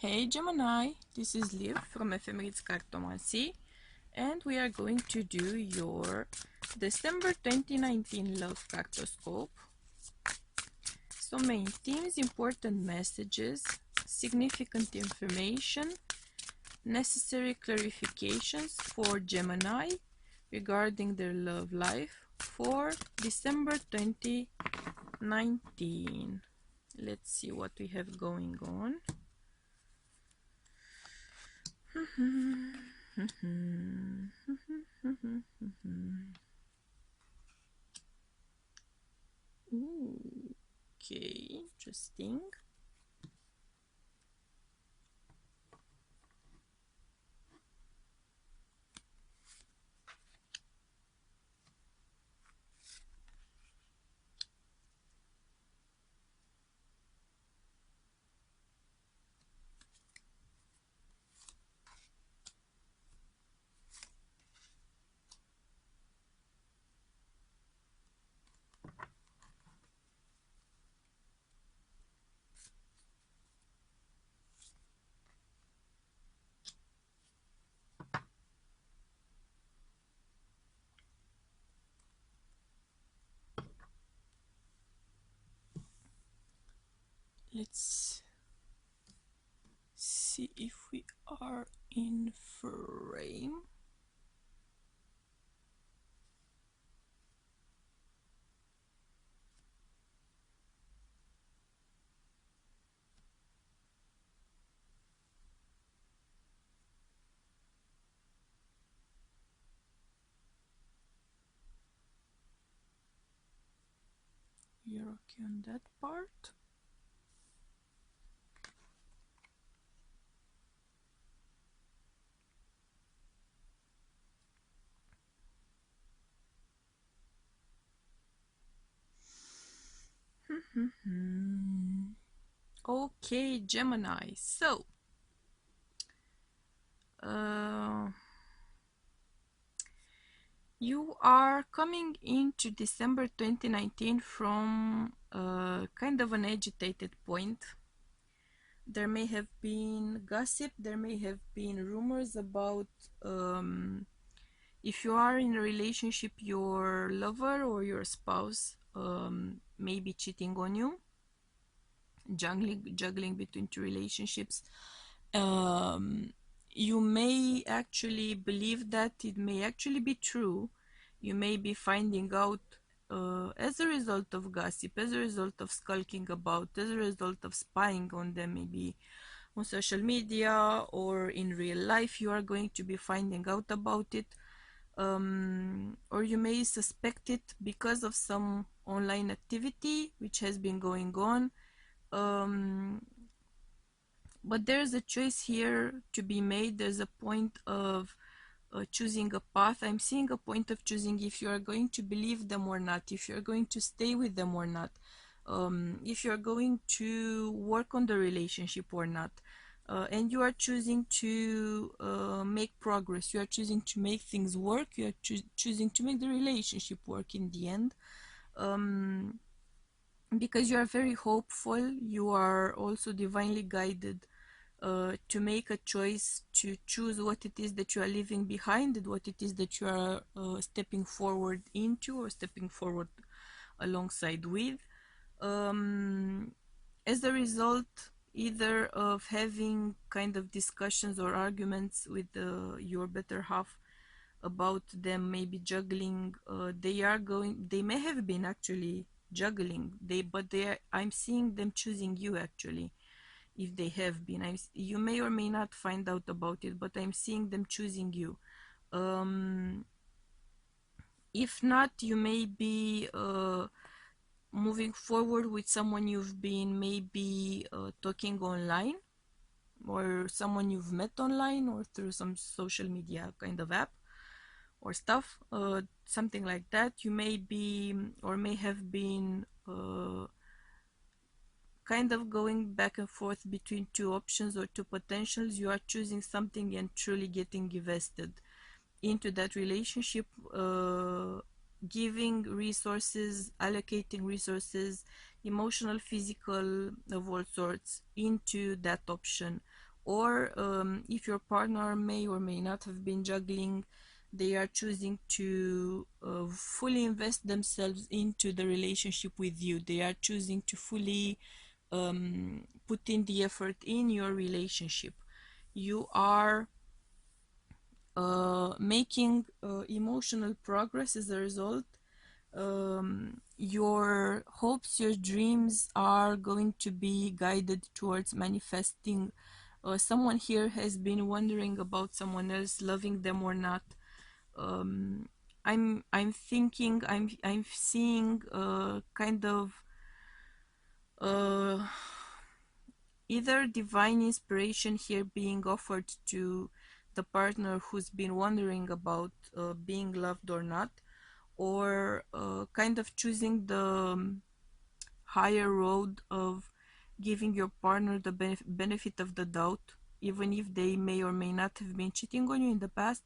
Hey Gemini, this is Liv from Ephemeris Cartomancy, and we are going to do your December 2019 Love Cartoscope. So main themes, important messages, significant information, necessary clarifications for Gemini regarding their love life for December 2019. Let's see what we have going on. Ooh, okay, interesting. Let's see if we are in frame. You're okay on that part. Okay, Gemini. So, you are coming into December 2019 from kind of an agitated point. There may have been gossip, there may have been rumors about if you are in a relationship, your lover or your spouse may be cheating on you, juggling between two relationships. You may actually believe that it may actually be true. You may be finding out as a result of gossip, as a result of skulking about, as a result of spying on them, maybe on social media or in real life. You are going to be finding out about it. Or you may suspect it because of some online activity which has been going on. But there's a choice here to be made. There's a point of choosing a path. I'm seeing a point of choosing if you are going to believe them or not, if you're going to stay with them or not, if you're going to work on the relationship or not. And you are choosing to make progress. You are choosing to make things work. You are choosing to make the relationship work in the end. Because you are very hopeful, you are also divinely guided to make a choice, to choose what it is that you are leaving behind and what it is that you are stepping forward into or stepping forward alongside with. As a result, either of having kind of discussions or arguments with your better half about them maybe juggling, they may have been actually juggling, I'm seeing them choosing you actually. If they have been, you may or may not find out about it, but I'm seeing them choosing you. If not, you may be moving forward with someone you've been maybe talking online, or someone you've met online or through some social media kind of app or stuff, something like that. You may be or may have been kind of going back and forth between two options or two potentials. You are choosing something and truly getting invested into that relationship, giving resources, allocating resources, emotional, physical, of all sorts, into that option or if your partner may or may not have been juggling, they are choosing to fully invest themselves into the relationship with you. They are choosing to fully put in the effort in your relationship. You are making emotional progress as a result. Your hopes, your dreams are going to be guided towards manifesting. Someone here has been wondering about someone else loving them or not. I'm thinking, I'm seeing kind of uh, either divine inspiration here being offered to the partner who's been wondering about being loved or not, or kind of choosing the higher road of giving your partner the benefit of the doubt, even if they may or may not have been cheating on you in the past.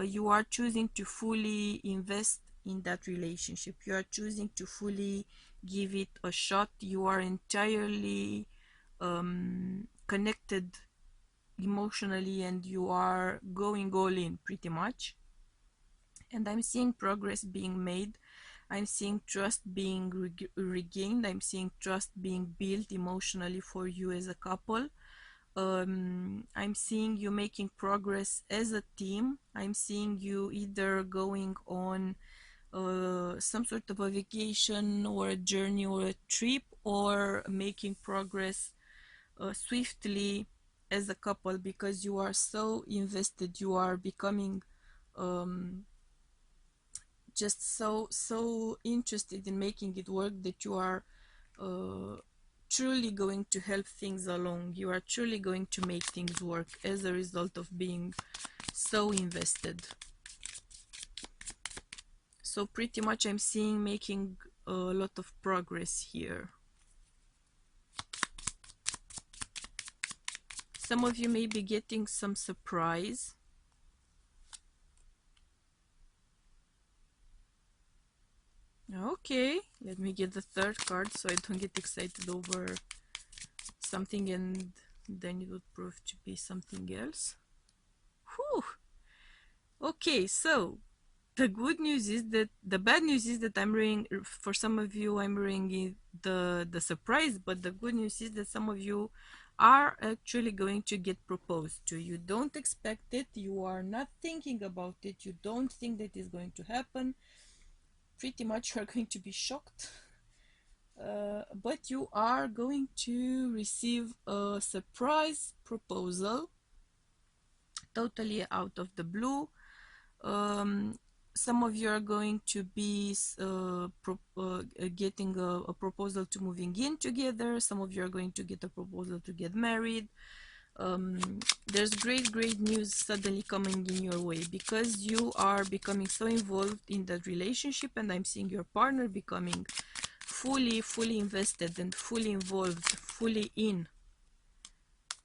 You are choosing to fully invest in that relationship. You are choosing to fully give it a shot. You are entirely connected emotionally, and you are going all in pretty much. And I'm seeing progress being made. I'm seeing trust being regained. I'm seeing trust being built emotionally for you as a couple. I'm seeing you making progress as a team. I'm seeing you either going on some sort of a vacation or a journey or a trip, or making progress swiftly as a couple, because you are so invested. You are becoming um, just so interested in making it work that you are uh, truly going to help things along. You are truly going to make things work as a result of being so invested. So pretty much I'm seeing making a lot of progress here. Some of you may be getting some surprise. Okay, let me get the third card so I don't get excited over something and then it would prove to be something else. Whew. Okay, so the good news is that the bad news is that I'm reading, for some of you I'm reading the surprise, but the good news is that some of you are actually going to get proposed to. You don't expect it, you are not thinking about it, you don't think that is going to happen. Pretty much you are going to be shocked. But you are going to receive a surprise proposal totally out of the blue. Um, some of you are going to be getting a proposal to moving in together. Some of you are going to get a proposal to get married. There's great news suddenly coming in your way because you are becoming so involved in that relationship, and I'm seeing your partner becoming fully invested and fully involved, fully in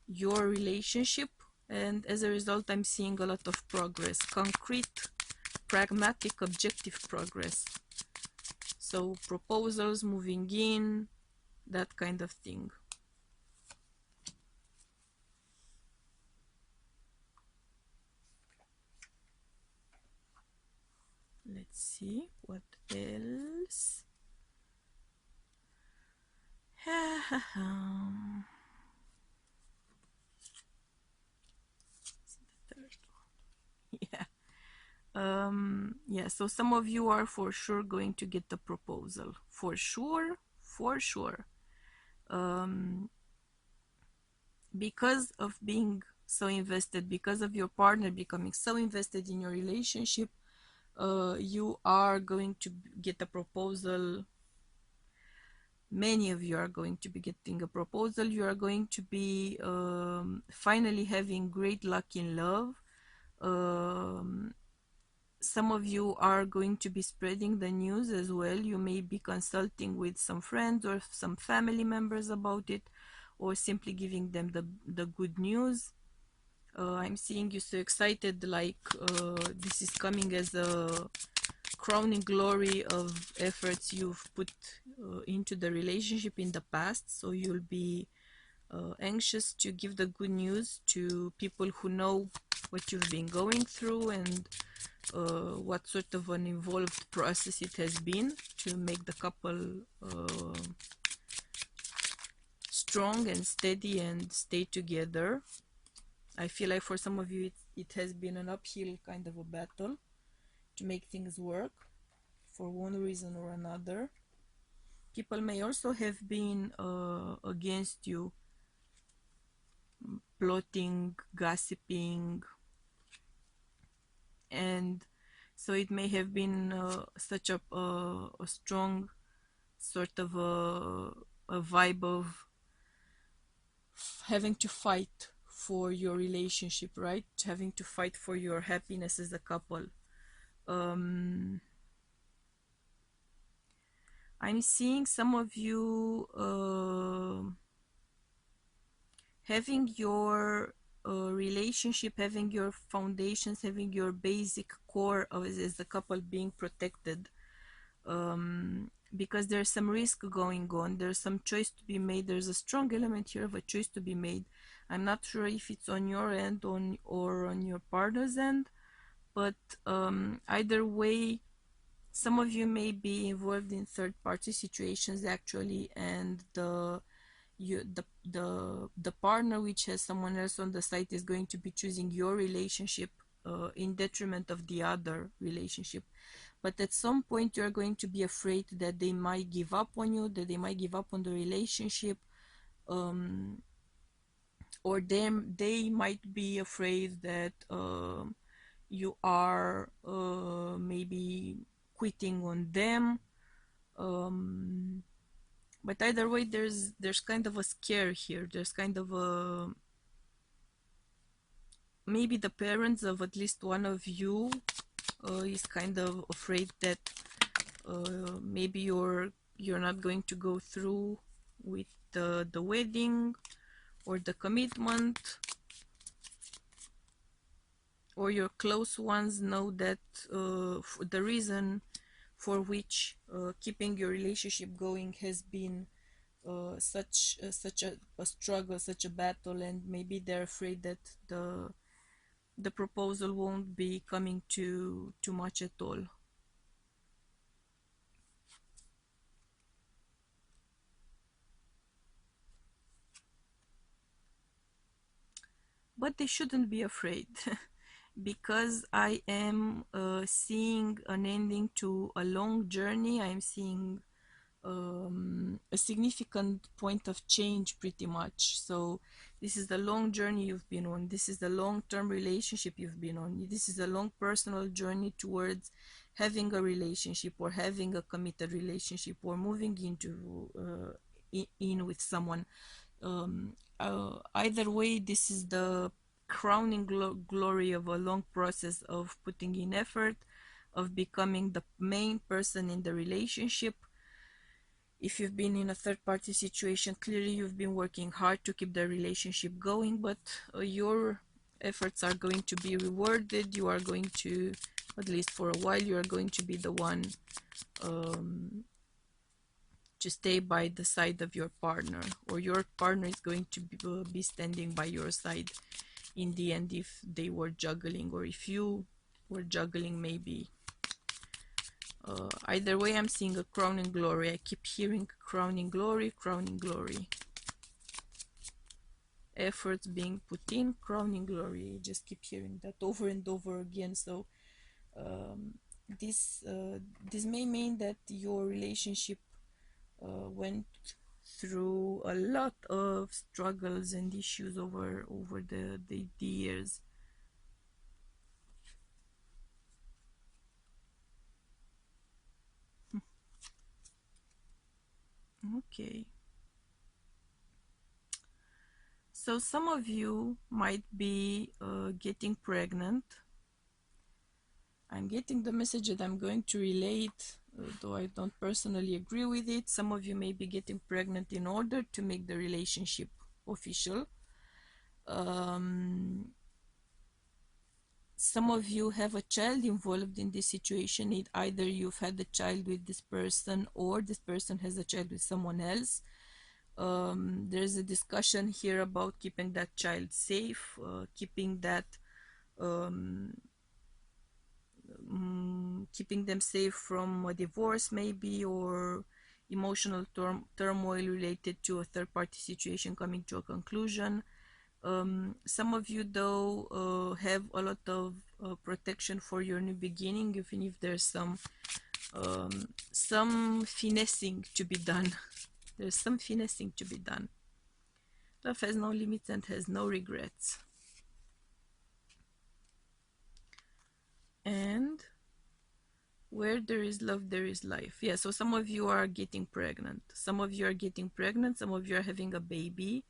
your relationship. And as a result, I'm seeing a lot of progress, concrete, pragmatic, objective progress. So proposals, moving in, that kind of thing. Let's see what else. Yeah. Yeah, so some of you are for sure going to get the proposal. For sure. Because of being so invested, because of your partner becoming so invested in your relationship, you are going to get a proposal. Many of you are going to be getting a proposal. You are going to be finally having great luck in love. Some of you are going to be spreading the news as well. You may be consulting with some friends or some family members about it, or simply giving them the good news. I'm seeing you so excited, like this is coming as a crowning glory of efforts you've put into the relationship in the past. So you'll be anxious to give the good news to people who know what you've been going through and what sort of an involved process it has been to make the couple strong and steady and stay together. I feel like for some of you it has been an uphill kind of a battle to make things work for one reason or another. People may also have been against you, plotting, gossiping, and so it may have been such a strong sort of a vibe of having to fight for your relationship, right? Having to fight for your happiness as a couple. I'm seeing some of you having your relationship, having your foundations, having your basic core as a couple being protected. Because there's some risk going on, there's some choice to be made, there's a strong element here of a choice to be made. I'm not sure if it's on your end or on your partner's end, but either way, some of you may be involved in third-party situations actually, and the partner which has someone else on the site is going to be choosing your relationship in detriment of the other relationship. But at some point you're going to be afraid that they might give up on you, that they might give up on the relationship, or they might be afraid that you are maybe quitting on them. But either way, there's kind of a scare here. There's kind of a maybe the parents of at least one of you is kind of afraid that maybe you're not going to go through with the wedding or the commitment, or your close ones know that the reason for which keeping your relationship going has been such a struggle, such a battle, and maybe they're afraid that the proposal won't be coming too much at all. But they shouldn't be afraid because I am seeing an ending to a long journey. I'm seeing a significant point of change pretty much. So this is the long journey you've been on, this is the long-term relationship you've been on, this is a long personal journey towards having a relationship or having a committed relationship or moving into in with someone. Either way, this is the crowning glory of a long process of putting in effort, of becoming the main person in the relationship. If you've been in a third-party situation, clearly you've been working hard to keep the relationship going, but your efforts are going to be rewarded. You are going to, at least for a while, you are going to be the one to stay by the side of your partner, or your partner is going to be standing by your side in the end if they were juggling, or if you were juggling maybe. Either way, I'm seeing a crowning glory. I keep hearing crowning glory, crowning glory. Efforts being put in, crowning glory. I just keep hearing that over and over again. So this may mean that your relationship went through a lot of struggles and issues over the years. Okay. So some of you might be getting pregnant. I'm getting the message that I'm going to relate, though I don't personally agree with it. Some of you may be getting pregnant in order to make the relationship official. Some of you have a child involved in this situation. Either you've had a child with this person, or this person has a child with someone else. There's a discussion here about keeping that child safe, keeping that keeping them safe from a divorce maybe, or emotional turmoil related to a third-party situation coming to a conclusion. Some of you though have a lot of protection for your new beginning, even if there's some finessing to be done. There's some finessing to be done. Love has no limits and has no regrets. And where there is love, there is life. Yeah, so some of you are getting pregnant. Some of you are getting pregnant. Some of you are having a baby.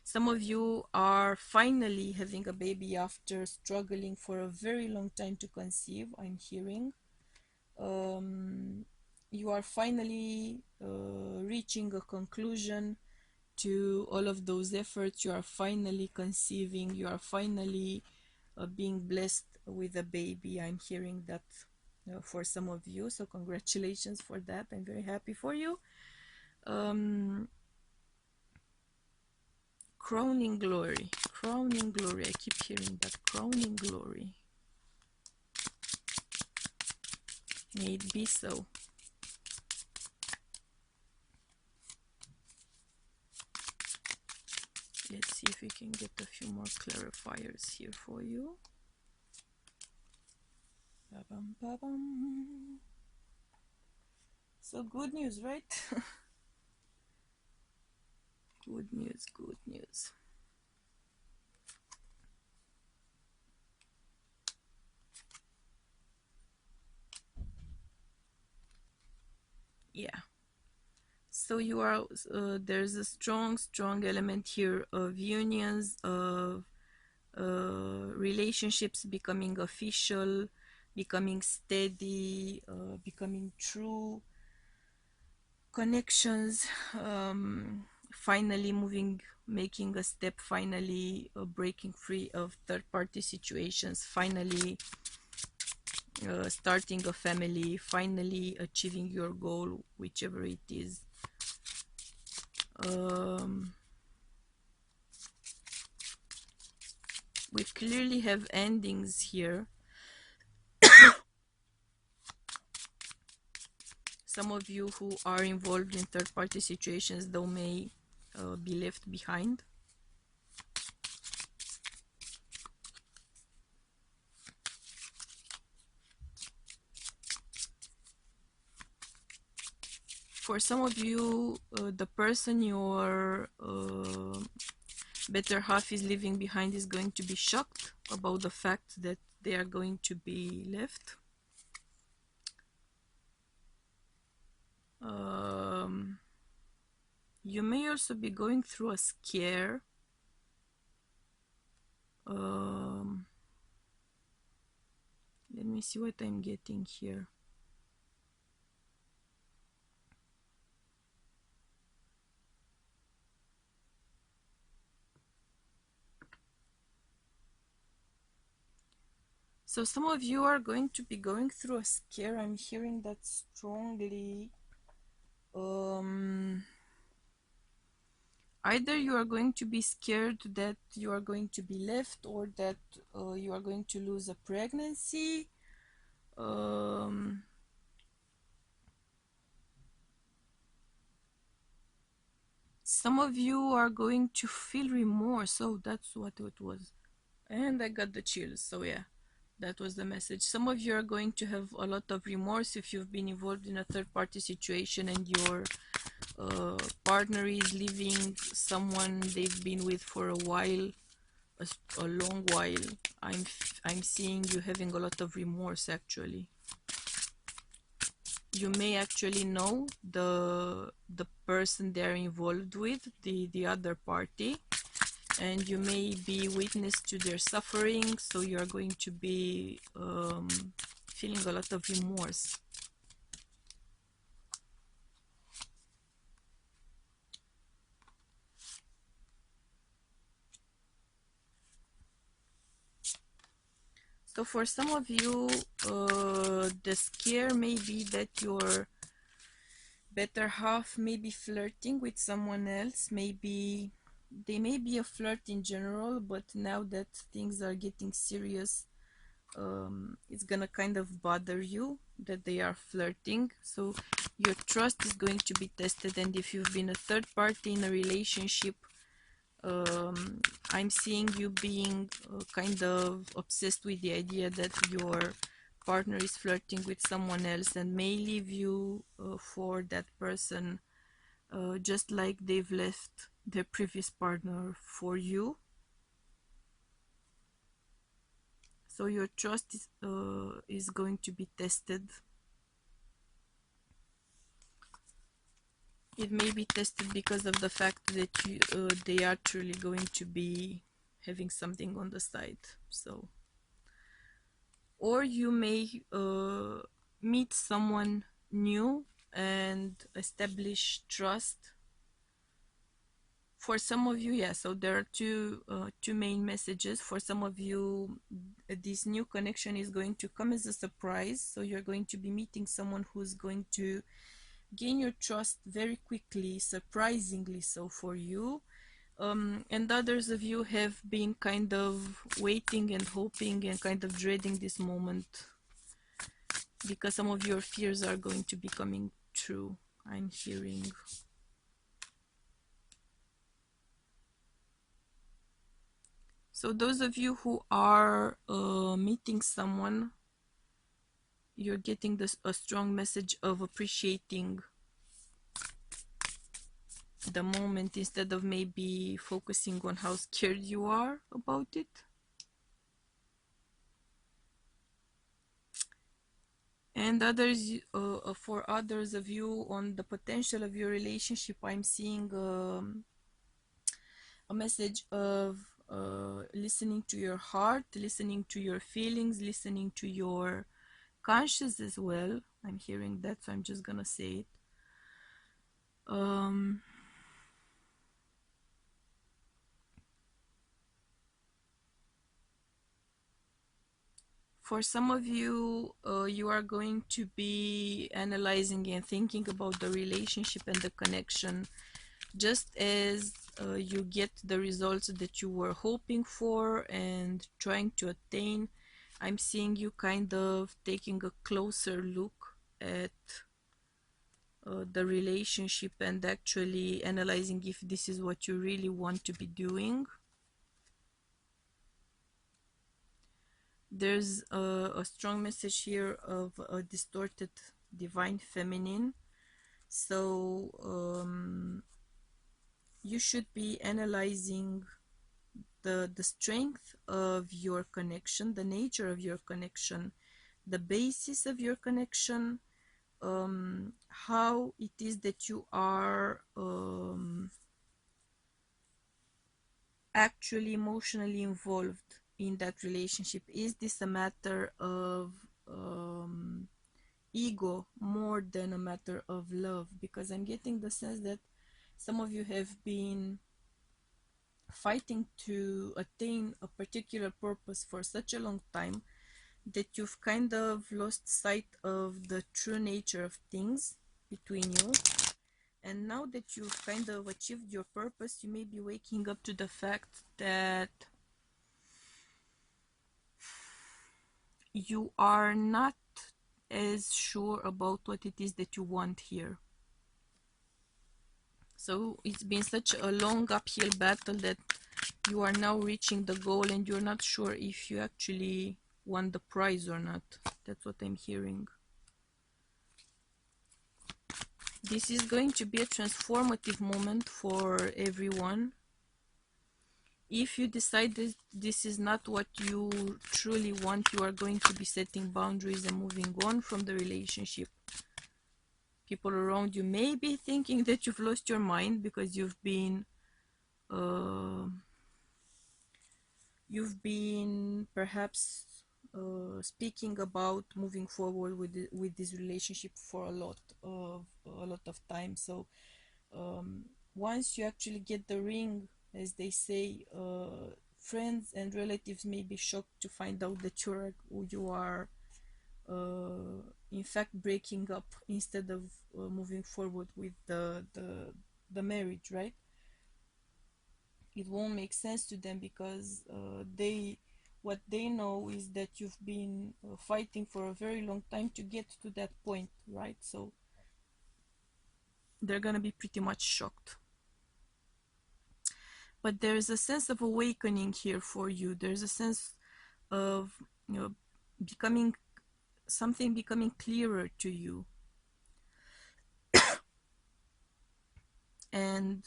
Some of you are finally having a baby after struggling for a very long time to conceive, I'm hearing. You are finally reaching a conclusion to all of those efforts. You are finally conceiving. You are finally being blessed with a baby. I'm hearing that for some of you, so congratulations for that. I'm very happy for you. Crowning glory, crowning glory. I keep hearing that, crowning glory. May it be so. Let's see if we can get a few more clarifiers here for you. Ba-bum, ba-bum. So good news, right? Good news, good news. Yeah. So you are, there's a strong element here of unions, of relationships becoming official, becoming steady, becoming true, connections, finally making a step, finally breaking free of third-party situations, finally starting a family, finally achieving your goal, whichever it is. We clearly have endings here. Some of you who are involved in third-party situations, though, may be left behind. For some of you, the person your better half is leaving behind is going to be shocked about the fact that they are going to be left. You may also be going through a scare. Let me see what I'm getting here. So some of you are going to be going through a scare. I'm hearing that strongly. Either you are going to be scared that you are going to be left, or that you are going to lose a pregnancy. Some of you are going to feel remorse. Oh, that's what it was. And I got the chills. So yeah, that was the message. Some of you are going to have a lot of remorse if you've been involved in a third-party situation and your partner is leaving someone they've been with for a while, a long while. I'm seeing you having a lot of remorse. Actually, you may actually know the person they're involved with, the other party, and you may be witness to their suffering, so you're going to be feeling a lot of remorse. So for some of you, the scare may be that better half may be flirting with someone else. Maybe they may be a flirt in general, but now that things are getting serious, it's gonna kind of bother you that they are flirting. So your trust is going to be tested, and if you've been a third party in a relationship, I'm seeing you being kind of obsessed with the idea that your partner is flirting with someone else and may leave you for that person, just like they've left their previous partner for you. So your trust is going to be tested. It may be tested because of the fact that they are truly going to be having something on the side. So, or you may meet someone new and establish trust. For some of you, yeah, so there are two main messages. For some of you, this new connection is going to come as a surprise. So you're going to be meeting someone who's going to gain your trust very quickly, surprisingly so for you. And others of you have been kind of waiting and hoping and kind of dreading this moment because some of your fears are going to be coming true, I'm hearing. So those of you who are meeting someone, you're getting a strong message of appreciating the moment instead of maybe focusing on how scared you are about it. And others, for others of you on the potential of your relationship, I'm seeing a message of listening to your heart, listening to your feelings, listening to your conscience as well. I'm hearing that, so I'm just gonna say it. For some of you, you are going to be analyzing and thinking about the relationship and the connection just as you get the results that you were hoping for and trying to attain. I'm seeing you kind of taking a closer look at the relationship and actually analyzing if this is what you really want to be doing. There's a strong message here of a distorted divine feminine. So you should be analyzing the strength of your connection, the nature of your connection, the basis of your connection, how it is that you are actually emotionally involved in that relationship. Is this a matter of ego more than a matter of love? Because I'm getting the sense that some of you have been fighting to attain a particular purpose for such a long time that you've kind of lost sight of the true nature of things between you. And now that you've kind of achieved your purpose, you may be waking up to the fact that you are not as sure about what it is that you want here. So it's been such a long uphill battle that you are now reaching the goal and you're not sure if you actually won the prize or not. That's what I'm hearing. This is going to be a transformative moment for everyone. If you decide that this is not what you truly want, you are going to be setting boundaries and moving on from the relationship. People around you may be thinking that you've lost your mind because you've been perhaps speaking about moving forward with this relationship for a lot of time. So once you actually get the ring, as they say, friends and relatives may be shocked to find out that you are in fact breaking up instead of moving forward with the marriage, right? It won't make sense to them because what they know is that you've been fighting for a very long time to get to that point, right? So they're gonna be pretty much shocked. But there's a sense of awakening here for you. There's a sense of, you know, something becoming clearer to you. And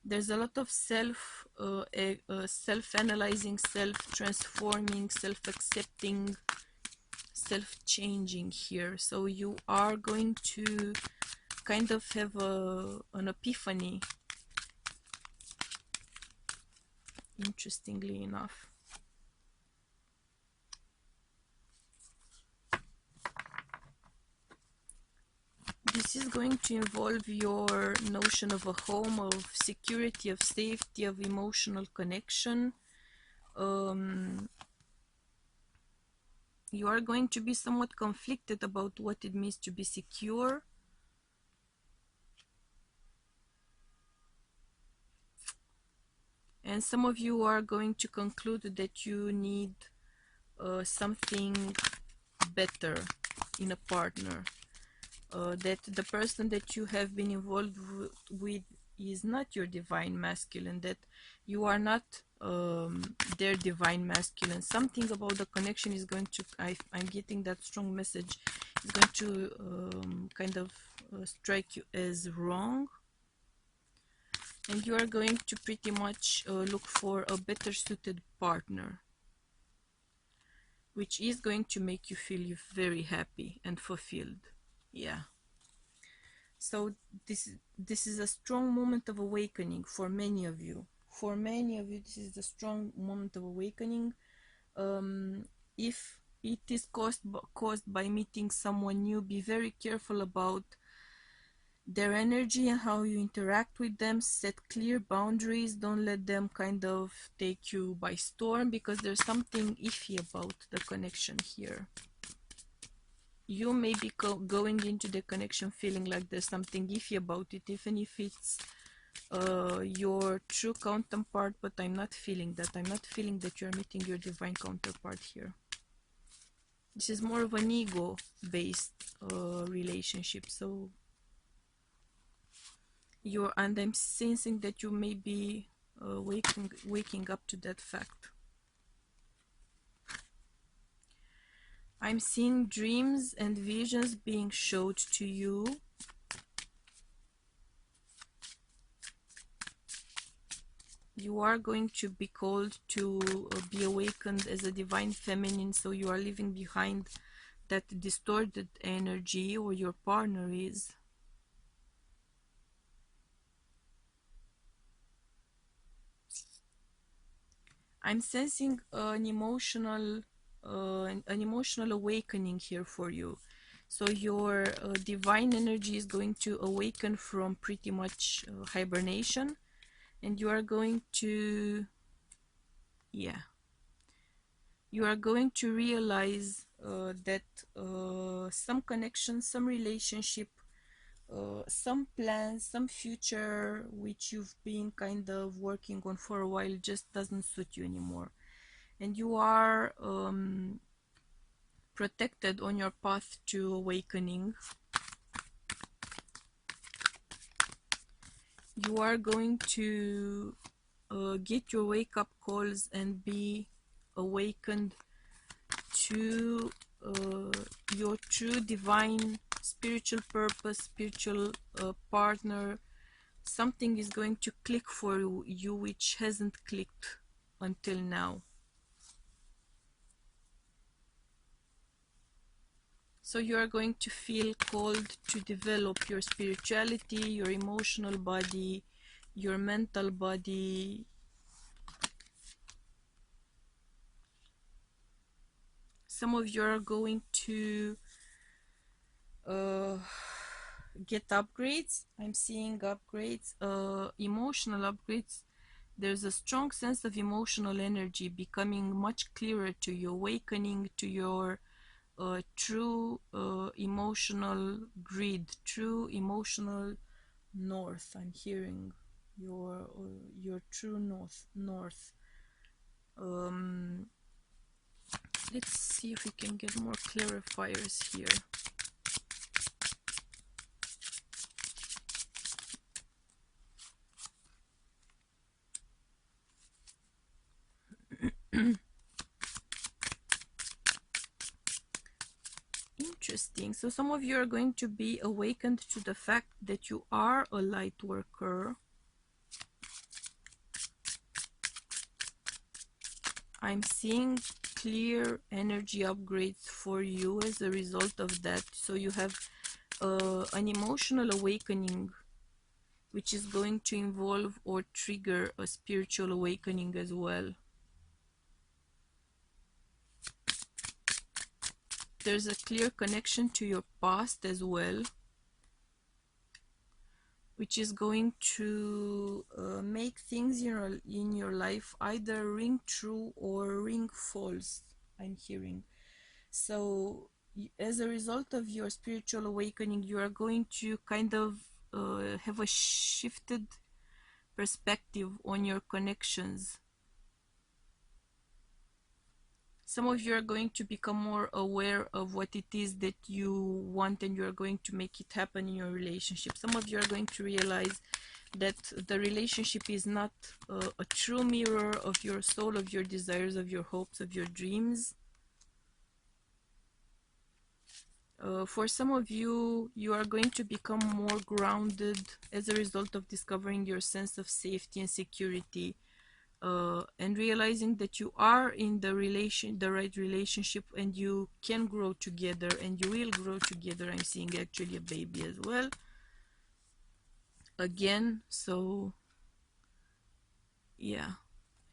there's a lot of self-analyzing, self-transforming, self-accepting, self-changing here. So you are going to kind of have an epiphany, interestingly enough. This is going to involve your notion of a home, of security, of safety, of emotional connection. You are going to be somewhat conflicted about what it means to be secure. And some of you are going to conclude that you need something better in a partner. That the person that you have been involved with is not your divine masculine, that you are not their divine masculine. Something about the connection is going to, I'm getting that strong message, is going to kind of strike you as wrong. And you are going to pretty much look for a better suited partner, which is going to make you feel very happy and fulfilled. Yeah. So this is a strong moment of awakening for many of you. For many of you, this is a strong moment of awakening. If it is caused by meeting someone new, be very careful about their energy and how you interact with them. Set clear boundaries. Don't let them kind of take you by storm, because there's something iffy about the connection here. You may be going into the connection feeling like there's something iffy about it, even if it's your true counterpart, but I'm not feeling that. I'm not feeling that you're meeting your divine counterpart here. This is more of an ego-based relationship. So and I'm sensing that you may be waking up to that fact. I'm seeing dreams and visions being showed to you. You are going to be called to be awakened as a divine feminine, so you are leaving behind that distorted energy, or your partner is. I'm sensing an emotional awakening here for you. So your divine energy is going to awaken from pretty much hibernation, and you are going to, yeah, you are going to realize that some connection, some relationship, some plans, some future which you've been kind of working on for a while just doesn't suit you anymore. And you are protected on your path to awakening. You are going to get your wake-up calls and be awakened to your true divine spiritual purpose, spiritual partner. Something is going to click for you which hasn't clicked until now. So you are going to feel called to develop your spirituality, your emotional body, your mental body. Some of you are going to get upgrades. I'm seeing upgrades, emotional upgrades. There's a strong sense of emotional energy becoming much clearer to you, awakening to your true emotional grid, true emotional north. I'm hearing your true north. Um, let's see if we can get more clarifiers here. Interesting. So some of you are going to be awakened to the fact that you are a light worker. I'm seeing clear energy upgrades for you as a result of that. So you have an emotional awakening, which is going to involve or trigger a spiritual awakening as well. There's a clear connection to your past as well, which is going to make things in your life either ring true or ring false, I'm hearing. So as a result of your spiritual awakening, you are going to kind of have a shifted perspective on your connections. Some of you are going to become more aware of what it is that you want, and you're going to make it happen in your relationship. Some of you are going to realize that the relationship is not a true mirror of your soul, of your desires, of your hopes, of your dreams. For some of you, you are going to become more grounded as a result of discovering your sense of safety and security. And realizing that you are in the right relationship, and you can grow together, and you will grow together. I'm seeing actually a baby as well again. So yeah,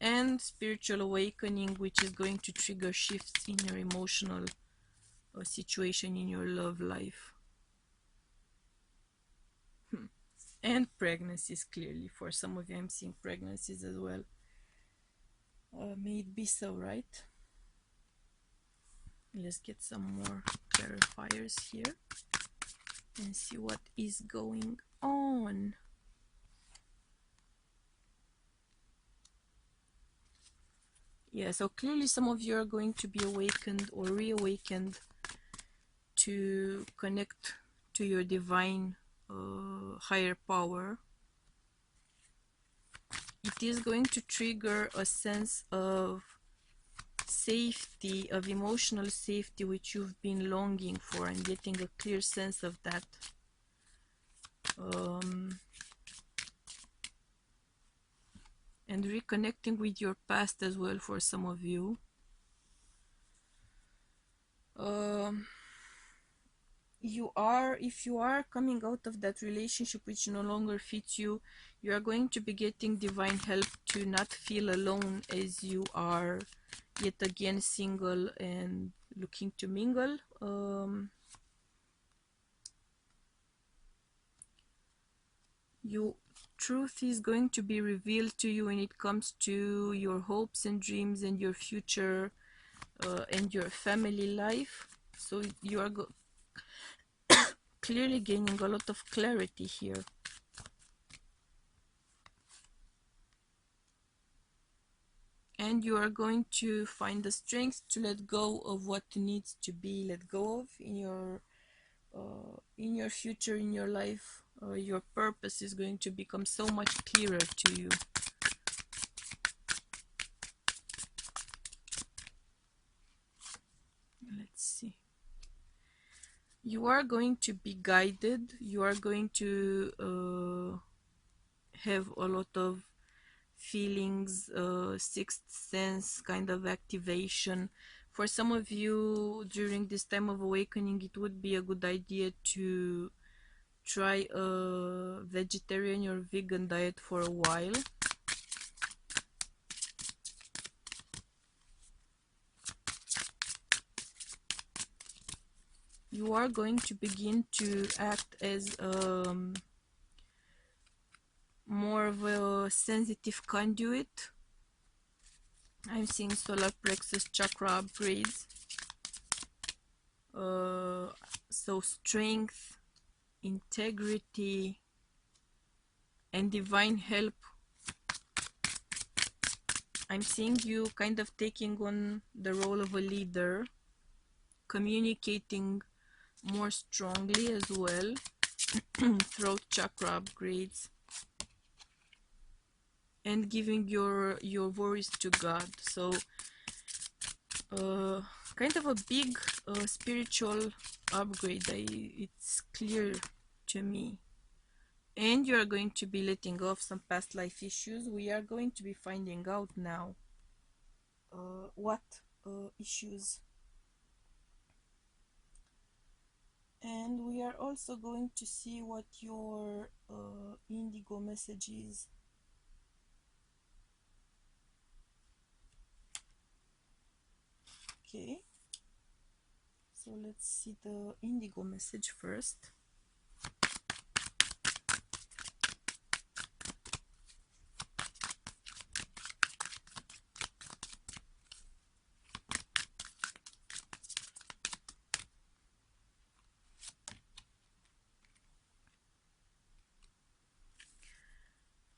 and spiritual awakening, which is going to trigger shifts in your emotional situation in your love life. And pregnancies, clearly for some of you. I'm seeing pregnancies as well. May it be so, right? Let's get some more clarifiers here and see what is going on. Yeah, so clearly some of you are going to be awakened or reawakened to connect to your divine higher power. It is going to trigger a sense of safety, of emotional safety, which you've been longing for. I'm getting a clear sense of that. And reconnecting with your past as well for some of you. If you are coming out of that relationship which no longer fits you, you are going to be getting divine help to not feel alone as you are yet again single and looking to mingle. Truth is going to be revealed to you when it comes to your hopes and dreams and your future and your family life. So you are clearly gaining a lot of clarity here. And you are going to find the strength to let go of what needs to be let go of in your future, in your life. Your purpose is going to become so much clearer to you. Let's see. You are going to be guided. You are going to have a lot of feelings, sixth sense kind of activation. For some of you, during this time of awakening, it would be a good idea to try a vegetarian or vegan diet for a while. You are going to begin to act as more of a sensitive conduit. I'm seeing solar plexus chakra upgrades. So strength, integrity, and divine help. I'm seeing you kind of taking on the role of a leader, communicating more strongly as well. Throat chakra upgrades, and giving your worries to God. So kind of a big spiritual upgrade. It's clear to me. And you are going to be letting off some past life issues. We are going to be finding out now what issues. And we are also going to see what your indigo message is. Okay, so let's see the indigo message first.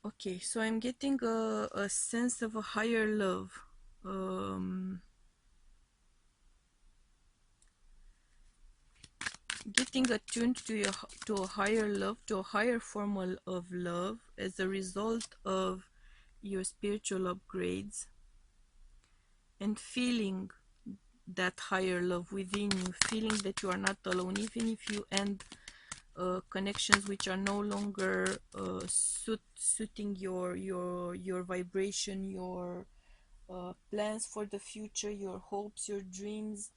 Okay, so I'm getting a sense of a higher love. Getting attuned to a higher love, to a higher form of love as a result of your spiritual upgrades, and feeling that higher love within you, feeling that you are not alone, even if you end connections which are no longer suiting your vibration, your plans for the future, your hopes, your dreams.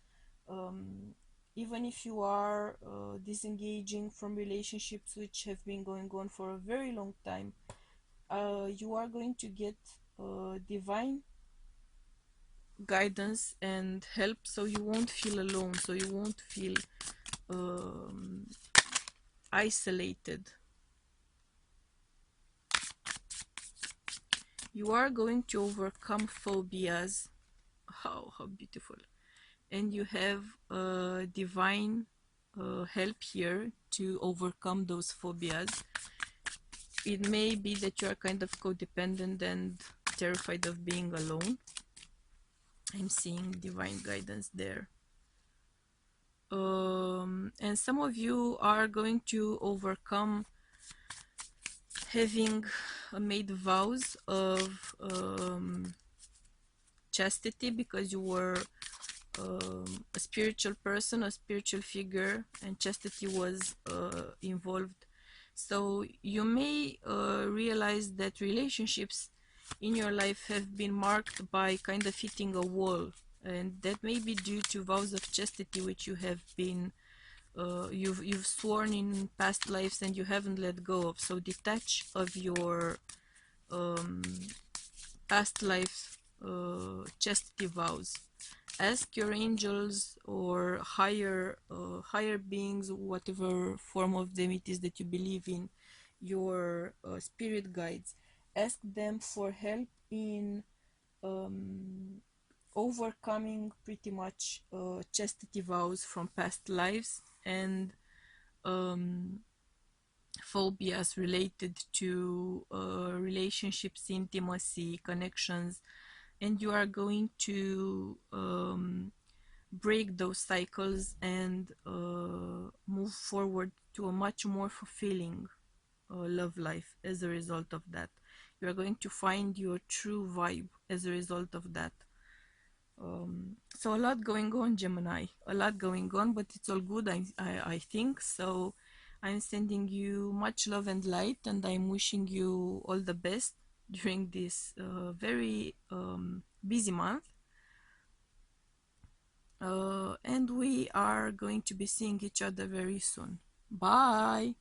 Even if you are disengaging from relationships which have been going on for a very long time, you are going to get divine guidance and help, so you won't feel alone, so you won't feel um, isolated. You are going to overcome phobias. How beautiful. And you have divine help here to overcome those phobias. It may be that you are kind of codependent and terrified of being alone. I'm seeing divine guidance there. And some of you are going to overcome having made vows of chastity, because you were a spiritual person, a spiritual figure, and chastity was involved. So you may realize that relationships in your life have been marked by kind of hitting a wall, and that may be due to vows of chastity which you have been you've sworn in past lives and you haven't let go of. So detach of your past life chastity vows. Ask your angels or higher beings, whatever form of them it is that you believe in, your spirit guides. Ask them for help in overcoming pretty much chastity vows from past lives and phobias related to relationships, intimacy, connections, and you are going to break those cycles and move forward to a much more fulfilling love life as a result of that. You are going to find your true vibe as a result of that. So a lot going on, Gemini, a lot going on, but it's all good. I think so. I'm sending you much love and light, and I'm wishing you all the best during this very busy month. And we are going to be seeing each other very soon. Bye.